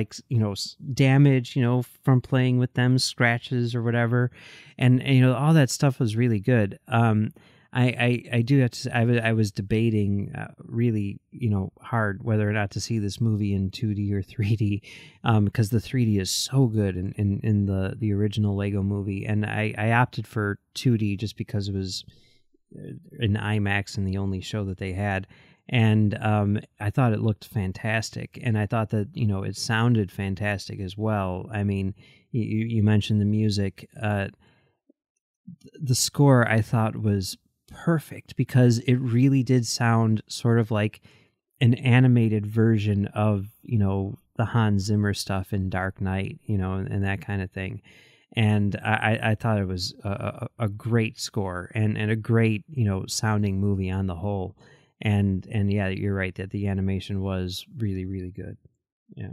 damage, from playing with them, scratches or whatever. And all that stuff was really good. I do have to say, I was debating really, hard whether or not to see this movie in 2D or 3D, because the 3D is so good in the original Lego movie. And I opted for 2D just because it was in IMAX and the only show that they had. And I thought it looked fantastic, and I thought that it sounded fantastic as well. I mean, you mentioned the music. The score I thought was perfect because it really did sound sort of like an animated version of the Hans Zimmer stuff in Dark Knight, and that kind of thing. And I thought it was a great score and a great sounding movie on the whole. And yeah, you're right that the animation was really, really good. Yeah,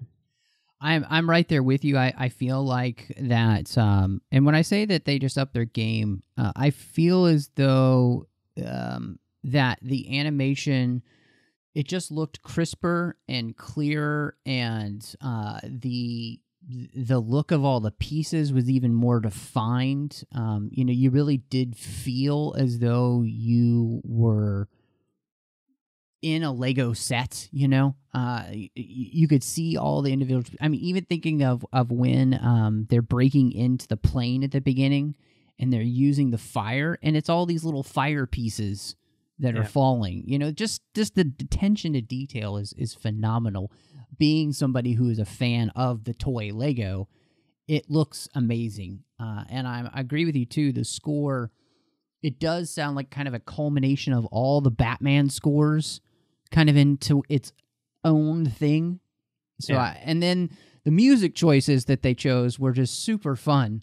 I'm right there with you. I feel like that, and when I say that they just upped their game, I feel as though that the animation, it just looked crisper and clearer, and the look of all the pieces was even more defined. You really did feel as though you were in a Lego set, you could see all the individual. I mean, even thinking of when they're breaking into the plane at the beginning and they're using the fire, and it's all these little fire pieces that are falling. Just the attention to detail is phenomenal. Being somebody who is a fan of the toy Lego, it looks amazing. And I agree with you too. The score, it does sound like kind of a culmination of all the Batman scores kind of into its own thing. So, and then the music choices that they chose were just super fun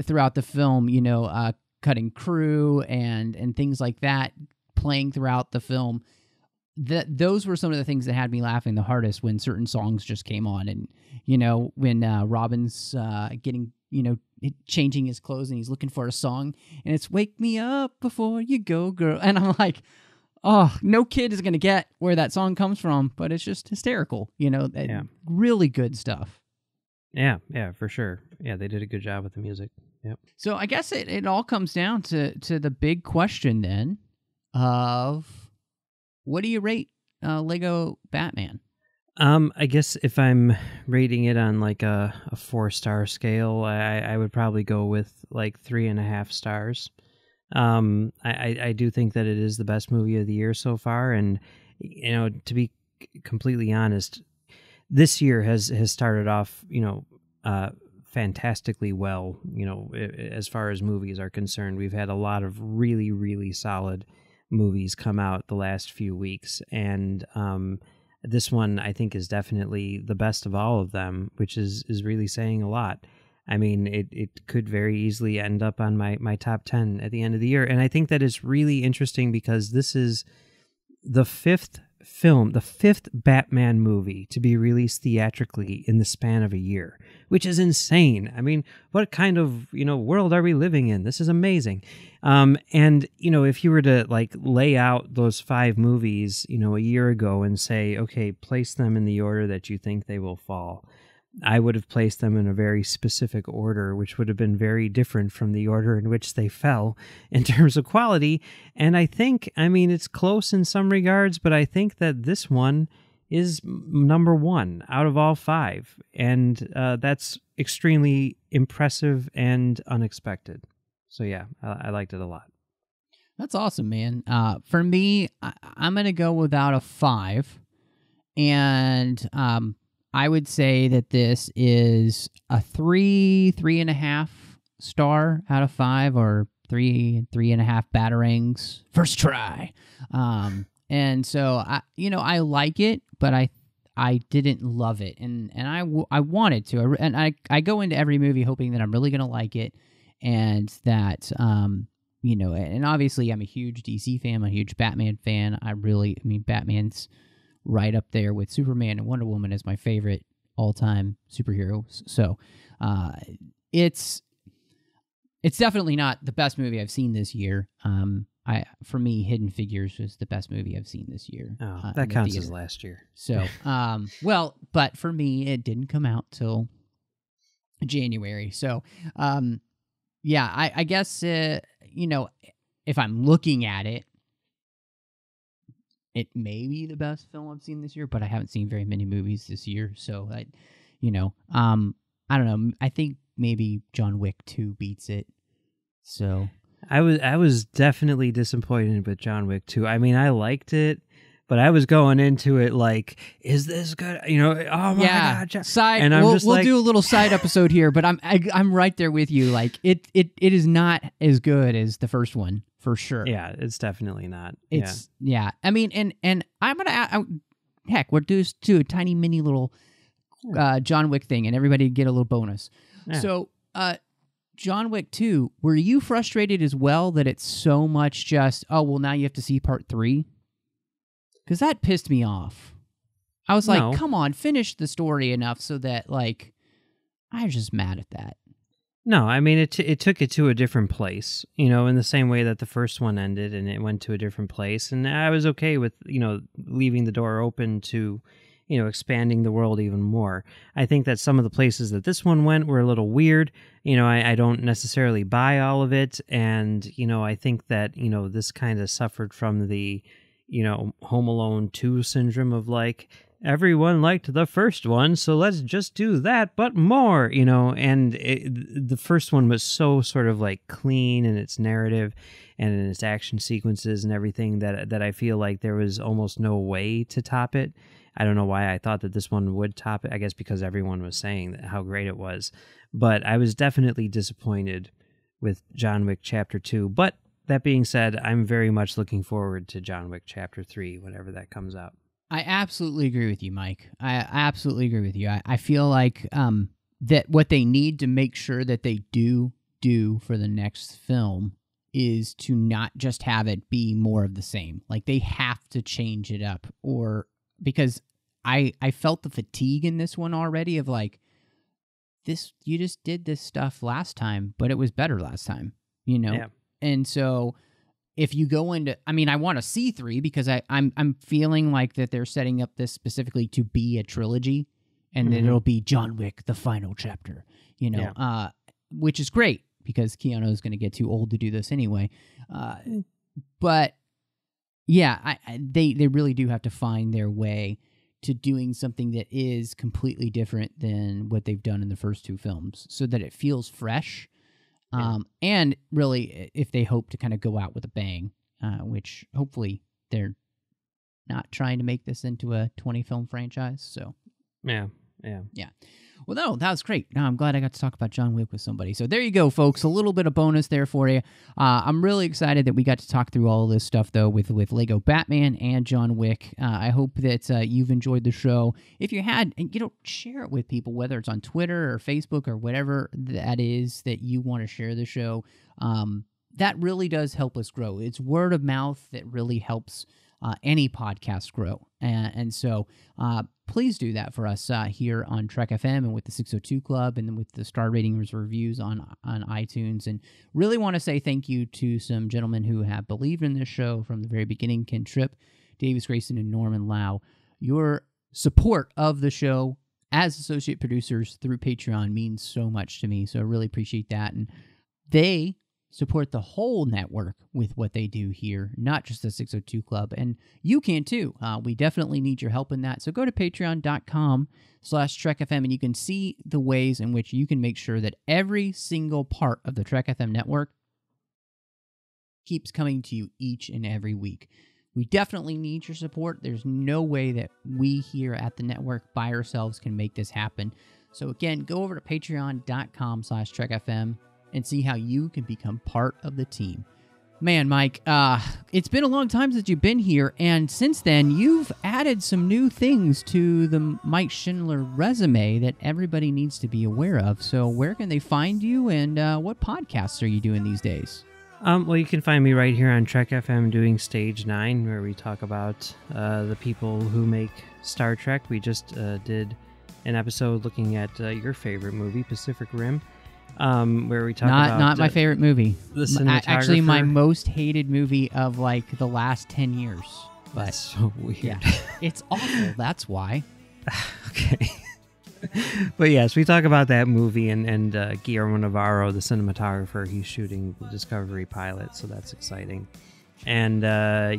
throughout the film, cutting crew and things like that playing throughout the film. Those were some of the things that had me laughing the hardest when certain songs just came on. And, when Robin's getting, changing his clothes and he's looking for a song and it's "Wake Me Up Before You Go, Girl." And I'm like, oh, no kid is going to get where that song comes from, but it's just hysterical, really good stuff. Yeah, for sure. Yeah, they did a good job with the music. Yep. So I guess it all comes down to the big question then of what do you rate Lego Batman? I guess if I'm rating it on like a 4-star scale, I would probably go with like 3.5 stars. I do think that it is the best movie of the year so far, and to be completely honest, this year has started off fantastically well. As far as movies are concerned, we've had a lot of really, really solid movies come out the last few weeks, and this one I think is definitely the best of all of them, which is really saying a lot. I mean, it could very easily end up on my top 10 at the end of the year. And I think that is really interesting because this is the fifth Batman movie to be released theatrically in the span of a year, which is insane. I mean, what kind of, world are we living in? This is amazing. And, if you were to lay out those 5 movies, a year ago and say, okay, place them in the order that you think they will fall. I would have placed them in a very specific order, which would have been very different from the order in which they fell in terms of quality. And I think, I mean, it's close in some regards, but I think that this one is number one out of all five. And that's extremely impressive and unexpected. So yeah, I liked it a lot. That's awesome, man. For me, I'm going to go without a 5. And I would say that this is a 3.5 star out of 5, or 3.5 batarangs. First try. And so I like it, but I didn't love it, and I wanted to, and I go into every movie hoping that I'm really gonna like it, and that and obviously I'm a huge DC fan, I'm a huge Batman fan. I mean Batman's right up there with Superman and Wonder Woman as my favorite all-time superheroes. So it's definitely not the best movie I've seen this year. For me, Hidden Figures was the best movie I've seen this year. Oh, that counts as last year. So, but for me, it didn't come out till January. So, I guess, if I'm looking at it, it may be the best film I've seen this year, but I haven't seen very many movies this year. So, I don't know. I think maybe John Wick 2 beats it. So I was definitely disappointed with John Wick 2. I mean, I liked it, but I was going into it like, is this good? Oh my god! Side, and we'll do a little side episode here, but I'm right there with you. Like it is not as good as the first one for sure. Yeah, it's definitely not. Yeah. I mean, and I'm gonna heck, we'll do a tiny mini little John Wick thing, and everybody get a little bonus. Yeah. So, John Wick 2, were you frustrated as well that it's so much just, oh, well, now you have to see part 3? Because that pissed me off. I was like, come on, finish the story enough so that, like, I was just mad at that. No, I mean, it took it to a different place, in the same way that the first one ended and it went to a different place. And I was okay with, leaving the door open to, expanding the world even more. I think that some of the places that this one went were a little weird. I don't necessarily buy all of it. And, I think that, this kind of suffered from the, Home Alone 2 syndrome of like, everyone liked the first one, so let's just do that, but more, and the first one was so sort of like clean in its narrative and in its action sequences and everything that I feel like there was almost no way to top it. I don't know why I thought that this one would top it. I guess because everyone was saying how great it was. But I was definitely disappointed with John Wick Chapter 2. But that being said, I'm very much looking forward to John Wick Chapter 3, whenever that comes out. I absolutely agree with you, Mike. I absolutely agree with you. I feel like that what they need to make sure that they do for the next film is to not just have it be more of the same. Like, they have to change it up, because I felt the fatigue in this one already of like, you just did this stuff last time, but it was better last time, Yeah. And so if you go into, I mean, I want to see 3 because I'm feeling like that they're setting up this specifically to be a trilogy, and then it'll be John Wick, the final chapter, which is great because Keanu is going to get too old to do this anyway. But yeah, they really do have to find their way to doing something that is completely different than what they've done in the first 2 films so that it feels fresh. And really, if they hope to kind of go out with a bang, which hopefully they're not trying to make this into a 20-film franchise. So Yeah. Well, no, that was great. No, I'm glad I got to talk about John Wick with somebody. So there you go, folks. A little bit of bonus there for you. I'm really excited that we got to talk through all of this stuff, though, with Lego Batman and John Wick. I hope that you've enjoyed the show. If you had, share it with people, whether it's on Twitter or Facebook or whatever that is that you want to share the show. That really does help us grow. It's word of mouth that really helps any podcast grow. And so please do that for us here on Trek FM and with the 602 Club and then with the star ratings reviews on iTunes. And really want to say thank you to some gentlemen who have believed in this show from the very beginning: Ken Tripp, Davis Grayson, and Norman Lau. Your support of the show as associate producers through Patreon means so much to me. So I really appreciate that. And they support the whole network with what they do here, not just the 602 Club. And you can too. We definitely need your help in that. So go to patreon.com/TrekFM and you can see the ways in which you can make sure that every single part of the Trek FM network keeps coming to you each and every week. We definitely need your support. There's no way that we here at the network by ourselves can make this happen. So again, go over to patreon.com/TrekFM and see how you can become part of the team. Man, Mike, it's been a long time since you've been here, and since then, you've added some new things to the Mike Schindler resume that everybody needs to be aware of. So where can they find you, and what podcasts are you doing these days? Well, you can find me right here on Trek FM doing Stage 9, where we talk about the people who make Star Trek. We just did an episode looking at your favorite movie, Pacific Rim, where we talk about... Not my favorite movie. The cinematographer. Actually, my most hated movie of, like, the last 10 years. But, that's so weird. Yeah, it's awful, that's why. Okay. But yes, we talk about that movie and Guillermo Navarro, the cinematographer. He's shooting the Discovery pilot, so that's exciting. And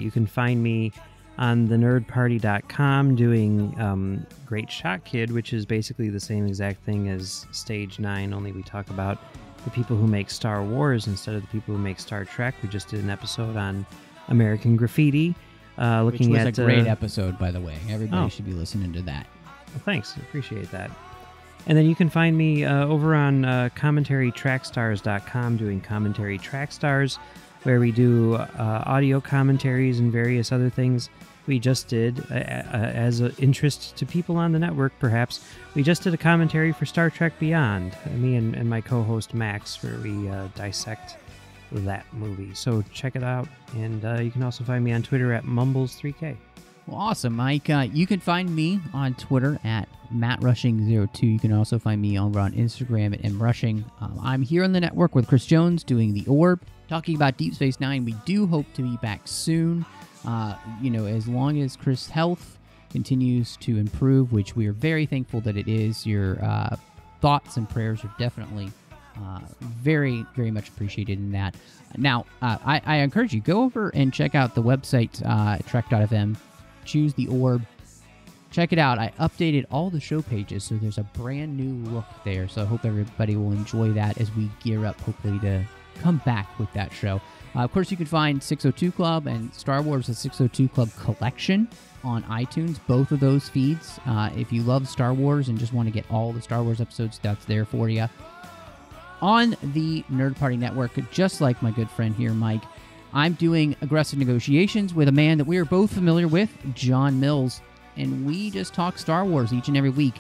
you can find me on thenerdparty.com doing Great Shot Kid, which is basically the same exact thing as Stage 9, only we talk about the people who make Star Wars instead of the people who make Star Trek. We just did an episode on American Graffiti. Which was a great episode, by the way. Everybody should be listening to that. Well, thanks. I appreciate that. And then you can find me over on commentarytrackstars.com doing Commentary Trackstars, where we do audio commentaries and various other things. We just did, as an interest to people on the network, perhaps, we just did a commentary for Star Trek Beyond, me and my co-host Max, where we dissect that movie. So check it out, and you can also find me on Twitter at Mumbles3K. Well, awesome, Mike. You can find me on Twitter at MattRushing02. You can also find me over on Instagram at MRushing. I'm here on the network with Chris Jones doing The Orb, talking about Deep Space Nine. We do hope to be back soon. As long as Chris' health continues to improve, which we are very thankful that it is. Your thoughts and prayers are definitely very, very much appreciated in that. Now, I encourage you, go over and check out the website, Trek.fm. Choose The Orb. Check it out. I updated all the show pages, so there's a brand new look there. So I hope everybody will enjoy that as we gear up, hopefully, to come back with that show. Of course, you can find 602 Club and Star Wars The 602 Club Collection on iTunes, both of those feeds. If you love Star Wars and just want to get all the Star Wars episodes, that's there for you. On the Nerd Party Network, just like my good friend here, Mike, I'm doing Aggressive Negotiations with a man that we are both familiar with, John Mills, and we just talk Star Wars each and every week.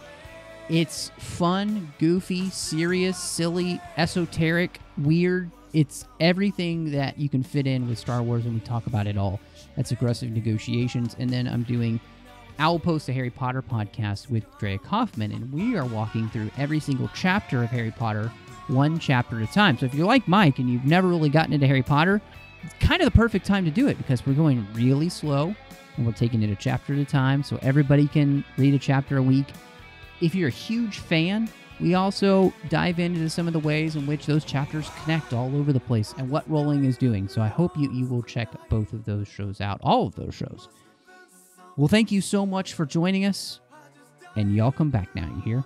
It's fun, goofy, serious, silly, esoteric, weird. It's everything that you can fit in with Star Wars, and we talk about it all. That's Aggressive Negotiations. And then I'm doing Owl Post, a Harry Potter podcast with Drea Kaufman, and we are walking through every single chapter of Harry Potter, one chapter at a time. So if you're like Mike and you've never really gotten into Harry Potter, it's kind of the perfect time to do it because we're going really slow and we're taking it a chapter at a time so everybody can read a chapter a week. If you're a huge fan, we also dive into some of the ways in which those chapters connect all over the place and what Rowling is doing. So I hope you will check both of those shows out, all of those shows. Well, thank you so much for joining us, and y'all come back now, you hear?